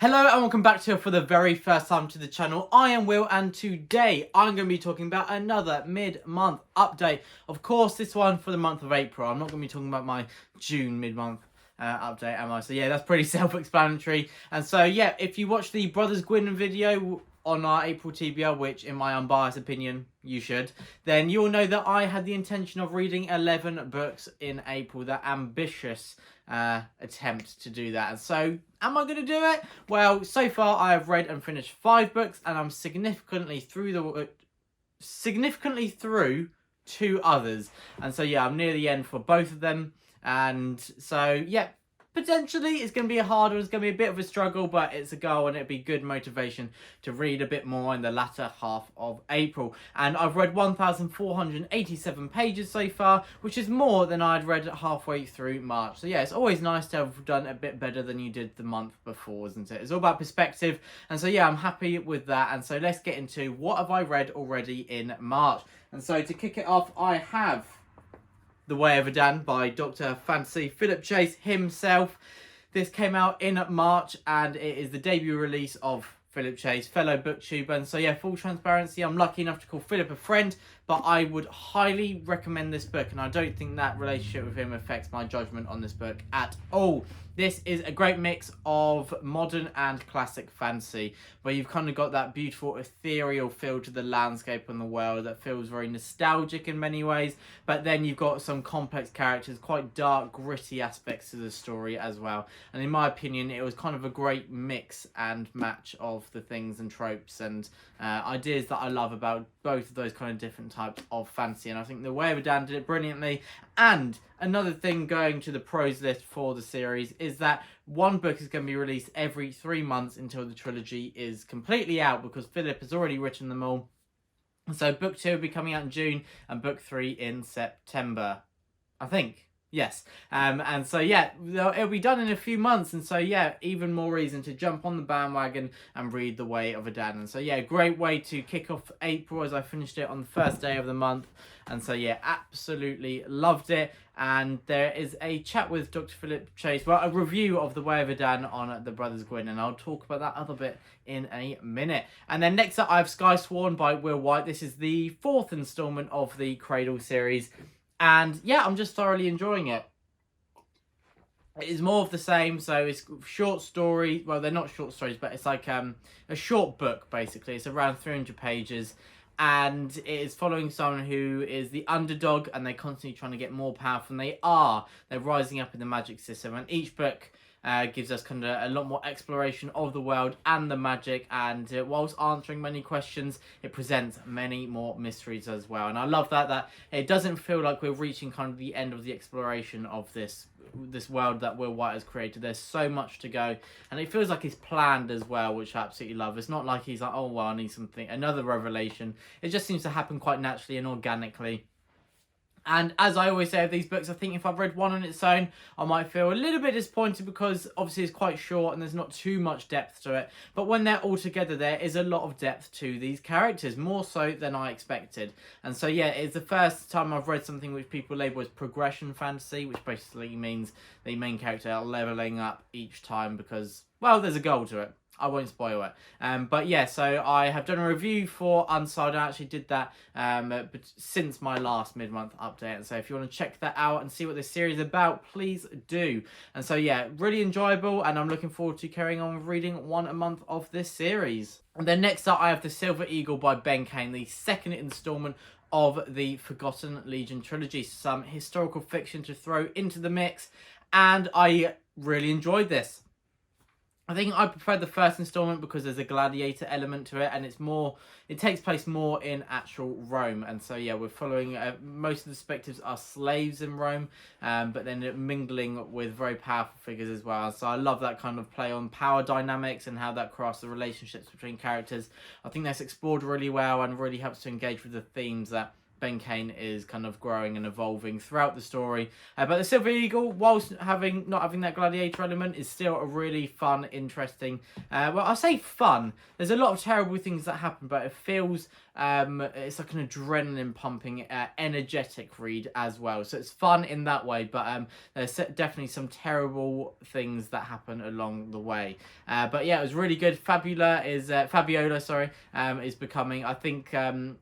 Hello and welcome back to for the very first time to the channel. I am Will and today I'm going to be talking about another mid-month update. Of course, this one for the month of April. I'm not going to be talking about my June mid-month update, am I? So yeah, that's pretty self-explanatory. And so yeah, if you watch the Brothers Gwyn video on our April TBR, which in my unbiased opinion you should, then you'll know that I had the intention of reading 11 books in April. That ambitious attempt to do that. And so am I going to do it? Well, so far I have read and finished 5 books, and I'm significantly through 2 others. And so yeah, I'm near the end for both of them. And so yeah, potentially it's going to be a hard one. It's going to be a bit of a struggle, but it's a goal and it'll be good motivation to read a bit more in the latter half of April. And I've read 1,487 pages so far, which is more than I'd read halfway through March. So yeah, it's always nice to have done a bit better than you did the month before, isn't it? It's all about perspective. And so yeah, I'm happy with that. And so let's get into what have I read already in March. And so to kick it off, I have The Way of Adan by Dr. Fantasy Philip Chase himself. This came out in March and it is the debut release of Philip Chase, fellow booktuber. And so yeah, full transparency, I'm lucky enough to call Philip a friend, but I would highly recommend this book, and I don't think that relationship with him affects my judgment on this book at all. This is a great mix of modern and classic fantasy, where you've kind of got that beautiful ethereal feel to the landscape and the world that feels very nostalgic in many ways, but then you've got some complex characters, quite dark, gritty aspects to the story as well. And in my opinion, it was kind of a great mix and match of the things and tropes and ideas that I love about both of those kind of different types of fantasy. And I think The Way of Adan did it brilliantly. And another thing going to the pros list for the series is that one book is going to be released every 3 months until the trilogy is completely out, because Philip has already written them all. So book 2 will be coming out in June and book 3 in September, I think. Yes. And so yeah, it'll be done in a few months, and so yeah, even more reason to jump on the bandwagon and read The Way of Adan. And so yeah, great way to kick off April, as I finished it on the first day of the month. And so yeah, absolutely loved it. And there is a chat with Dr. Philip Chase, well, a review of The Way of Adan on the Brothers Gwyn, and I'll talk about that other bit in a minute. And then next up, I have Skysworn by Will White. This is the 4th installment of the Cradle series. And yeah, I'm just thoroughly enjoying it. It is more of the same, so it's short story. Well, they're not short stories, but it's like a short book, basically. It's around 300 pages. And it is following someone who is the underdog, and they're constantly trying to get more powerful than they are. They're rising up in the magic system. And each book gives us kind of a lot more exploration of the world and the magic, and whilst answering many questions, it presents many more mysteries as well. And I love that it doesn't feel like we're reaching kind of the end of the exploration of this world that Will White has created. There's so much to go, and it feels like it's planned as well, which I absolutely love. It's not like he's like, oh well, I need something, another revelation. It just seems to happen quite naturally and organically. And as I always say of these books, I think if I've read one on its own, I might feel a little bit disappointed, because obviously it's quite short and there's not too much depth to it. But when they're all together, there is a lot of depth to these characters, more so than I expected. And so yeah, it's the first time I've read something which people label as progression fantasy, which basically means the main character are leveling up each time because, well, there's a goal to it. I won't spoil it. But yeah, so I have done a review for Unsold. I actually did that since my last mid-month update. And so if you want to check that out and see what this series is about, please do. And so yeah, really enjoyable. And I'm looking forward to carrying on with reading 1 a month of this series. And then next up, I have The Silver Eagle by Ben Kane, the 2nd installment of the Forgotten Legion trilogy. Some historical fiction to throw into the mix. And I really enjoyed this. I think I prefer the 1st installment because there's a gladiator element to it, and it takes place more in actual Rome. And so yeah, we're following most of the perspectives are slaves in Rome, but then mingling with very powerful figures as well. So I love that kind of play on power dynamics and how that crosses the relationships between characters. I think that's explored really well and really helps to engage with the themes that Ben Kane is kind of growing and evolving throughout the story. But The Silver Eagle, whilst not having that gladiator element, is still a really fun, interesting... well, I say fun. There's a lot of terrible things that happen, but it feels It's like an adrenaline pumping, energetic read as well. So it's fun in that way, but there's definitely some terrible things that happen along the way. But yeah, it was really good. Fabiola, sorry, is becoming, I think,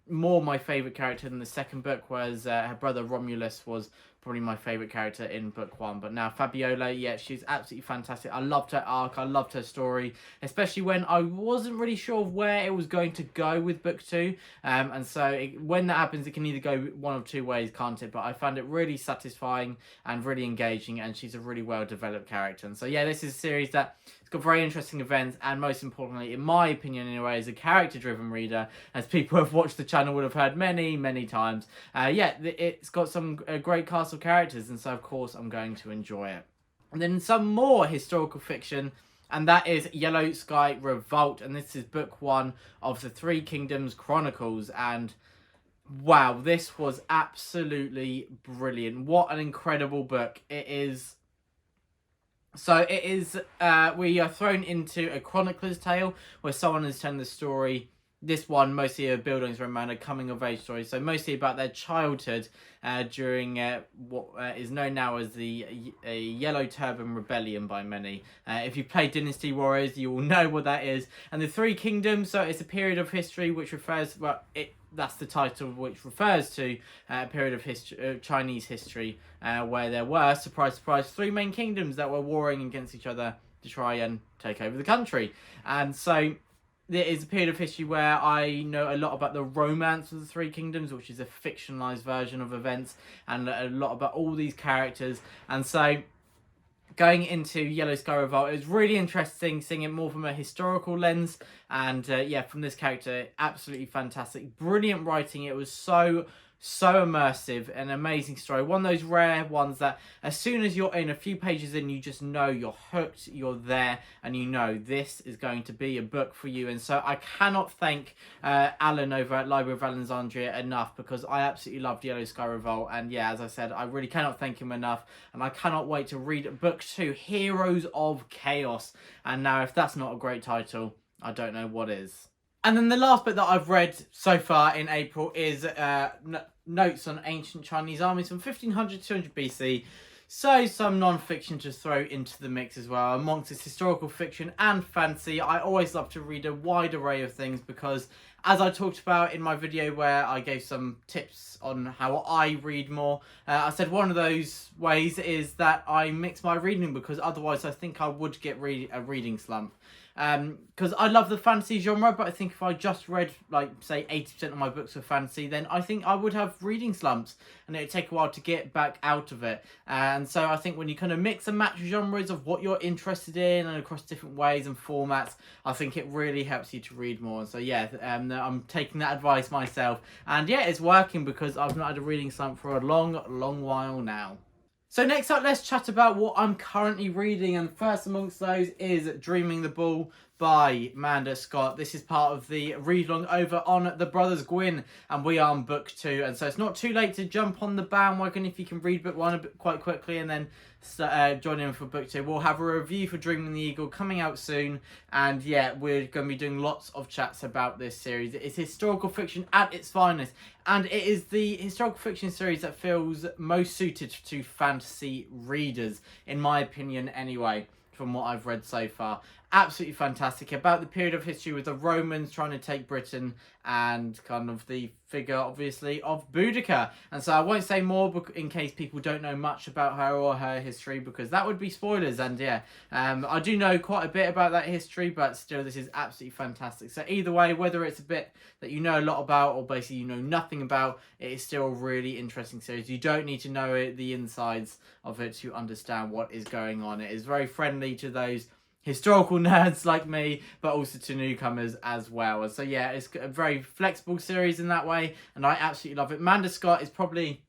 more my favourite character than the second book, whereas her brother Romulus was probably my favourite character in book one. But now Fabiola, yeah, she's absolutely fantastic. I loved her arc, I loved her story, especially when I wasn't really sure of where it was going to go with book two. And so when that happens, it can either go one of two ways, can't it? But I found it really satisfying and really engaging, and she's a really well developed character. And so yeah, this is a series that it's got very interesting events, and most importantly, in my opinion anyway, as a character driven reader, as people who have watched the channel would have heard many times, yeah, it's got some great cast of characters, and so of course I'm going to enjoy it. And then some more historical fiction, and that is Yellow Sky Revolt, and this is book one of the Three Kingdoms Chronicles. And wow, this was absolutely brilliant. What an incredible book it is. So it is, we are thrown into a chronicler's tale where someone has telling the story. This one mostly a Bildungsroman, a coming of age story, so mostly about their childhood during what is known now as the Yellow Turban Rebellion by many. If you play Dynasty Warriors, you will know what that is. And the Three Kingdoms, so it's a period of history which refers, well, that's the title, which refers to a period of history, Chinese history, where there were, surprise, surprise, three main kingdoms that were warring against each other to try and take over the country. And so there is a period of history where I know a lot about the romance of the Three Kingdoms, which is a fictionalized version of events, and a lot about all these characters. And so going into Yellow Sky Revolt, it was really interesting seeing it more from a historical lens, and yeah, from this character, absolutely fantastic, brilliant writing. It was so immersive, an amazing story, one of those rare ones that as soon as you're in a few pages in, you just know you're hooked, you're there, and you know this is going to be a book for you. And so I cannot thank Alan over at Library of Alexandria enough, because I absolutely loved Yellow Sky Revolt, and yeah, as I said, I really cannot thank him enough, and I cannot wait to read book two, Heroes of Chaos. And now if that's not a great title, I don't know what is. And then the last bit that I've read so far in April is Notes on Ancient Chinese Armies from 1500 to 200 BC. So some non-fiction to throw into the mix as well. Amongst this historical fiction and fantasy, I always love to read a wide array of things, because as I talked about in my video where I gave some tips on how I read more, I said one of those ways is that I mix my reading, because otherwise I think I would get a reading slump. Because I love the fantasy genre, but I think if I just read, like, say 80% of my books were fantasy, then I think I would have reading slumps, and it'd take a while to get back out of it. And so I think when you kind of mix and match genres of what you're interested in and across different ways and formats, I think it really helps you to read more. So yeah, I'm taking that advice myself, and yeah, it's working, because I've not had a reading slump for a long while now. So next up, let's chat about what I'm currently reading, and first amongst those is Dreaming the Ball by Amanda Scott. This is part of the read-along over on The Brothers Gwyn, and we are on book two, and so it's not too late to jump on the bandwagon if you can read book one quite quickly and then join in for book two. We'll have a review for Dreaming the Eagle coming out soon, and yeah, we're going to be doing lots of chats about this series. It's historical fiction at its finest, and it is the historical fiction series that feels most suited to fantasy readers, in my opinion anyway, from what I've read so far. Absolutely fantastic, about the period of history with the Romans trying to take Britain, and kind of the figure, obviously, of Boudica. And so I won't say more in case people don't know much about her or her history, because that would be spoilers. And yeah, I do know quite a bit about that history, but still, this is absolutely fantastic. So either way, whether it's a bit that you know a lot about or basically you know nothing about, it is still a really interesting series. You don't need to know the insides of it to understand what is going on. It is very friendly to those historical nerds like me, but also to newcomers as well. And so yeah, it's a very flexible series in that way, and I absolutely love it. Amanda Scott is probably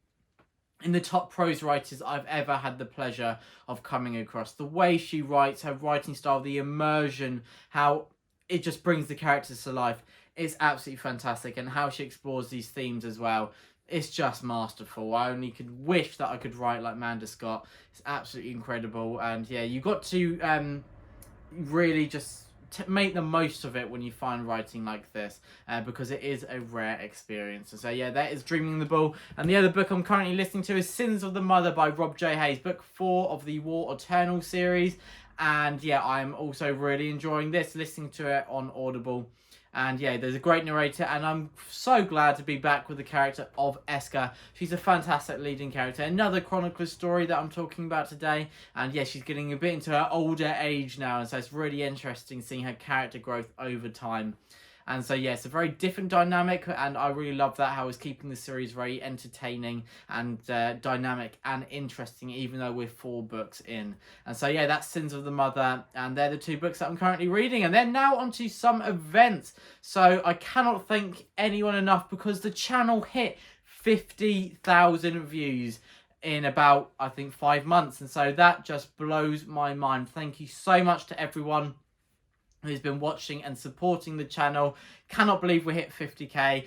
in the top prose writers I've ever had the pleasure of coming across. The way she writes, her writing style, the immersion, how it just brings the characters to life, is absolutely fantastic, and how she explores these themes as well. It's just masterful. I only could wish that I could write like Amanda Scott. It's absolutely incredible. And yeah, you got to really just make the most of it when you find writing like this, because it is a rare experience. And so yeah, that is Dreaming the Bull. And the other book I'm currently listening to is Sins of the Mother by Rob J. Hayes, book 4 of the War Eternal series. And yeah, I'm also really enjoying this, listening to it on Audible. And yeah, there's a great narrator, and I'm so glad to be back with the character of Eska. She's a fantastic leading character. Another Chronicler story that I'm talking about today. And yeah, she's getting a bit into her older age now, and so it's really interesting seeing her character growth over time. And so, yeah, it's a very different dynamic, and I really love that, how it's keeping the series very entertaining and dynamic and interesting, even though we're 4 books in. And so, yeah, that's Sins of the Mother, and they're the 2 books that I'm currently reading. And then now onto some events. So I cannot thank anyone enough, because the channel hit 50,000 views in about, I think, 5 months. And so that just blows my mind. Thank you so much to everyone who's been watching and supporting the channel. Cannot believe we hit 50k.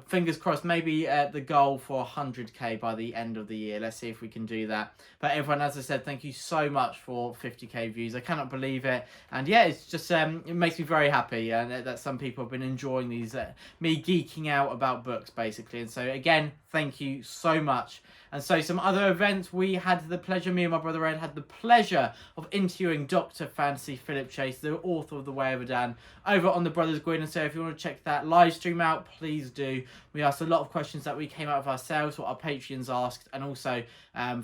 Fingers crossed, maybe the goal for 100k by the end of the year. Let's see if we can do that. But everyone, as I said, thank you so much for 50k views. I cannot believe it. And yeah, it's just, it makes me very happy that some people have been enjoying these, me geeking out about books, basically. And so again, thank you so much. And so some other events, me and my brother Ed had the pleasure of interviewing Dr. Fantasy Philip Chase, the author of The Way of Adan, over on the Brothers Gwyn. And so if you want to check that live stream out, please do. We asked a lot of questions that we came out of ourselves, what our Patreons asked, and also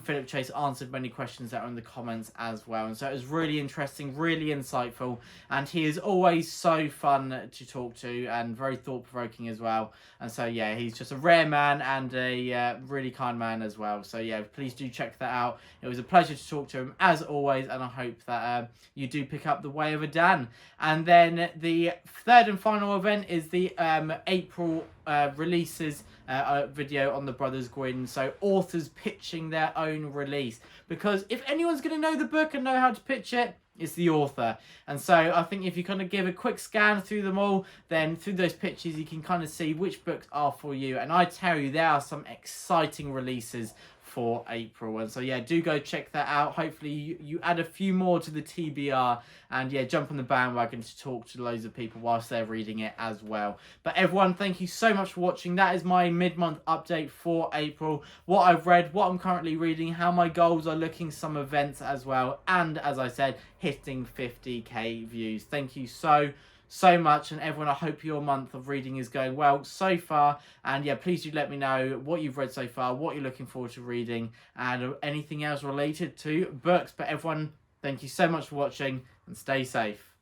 Philip Chase answered many questions that are in the comments as well. And so it was really interesting, really insightful, and he is always so fun to talk to and very thought-provoking as well. And so yeah, he's just a rare man and a really kind man as well. So yeah, please do check that out. It was a pleasure to talk to him as always, and I hope that you do pick up The Way of Adan. And then the third and final event is the April releases video on the Brothers Gwyn. So authors pitching their own release, because if anyone's going to know the book and know how to pitch it, it's the author. And so I think if you kind of give a quick scan through them all, then through those pictures you can kind of see which books are for you. And I tell you, there are some exciting releases for April. And so yeah, do go check that out. Hopefully you add a few more to the TBR, and yeah, jump on the bandwagon to talk to loads of people whilst they're reading it as well. But everyone, thank you so much for watching. That is my mid-month update for April. What I've read, what I'm currently reading, how my goals are looking, some events as well, and as I said, hitting 50k views. Thank you so much, and everyone, I hope your month of reading is going well so far. And yeah, please do let me know what you've read so far, what you're looking forward to reading, and anything else related to books. But everyone, thank you so much for watching, and stay safe.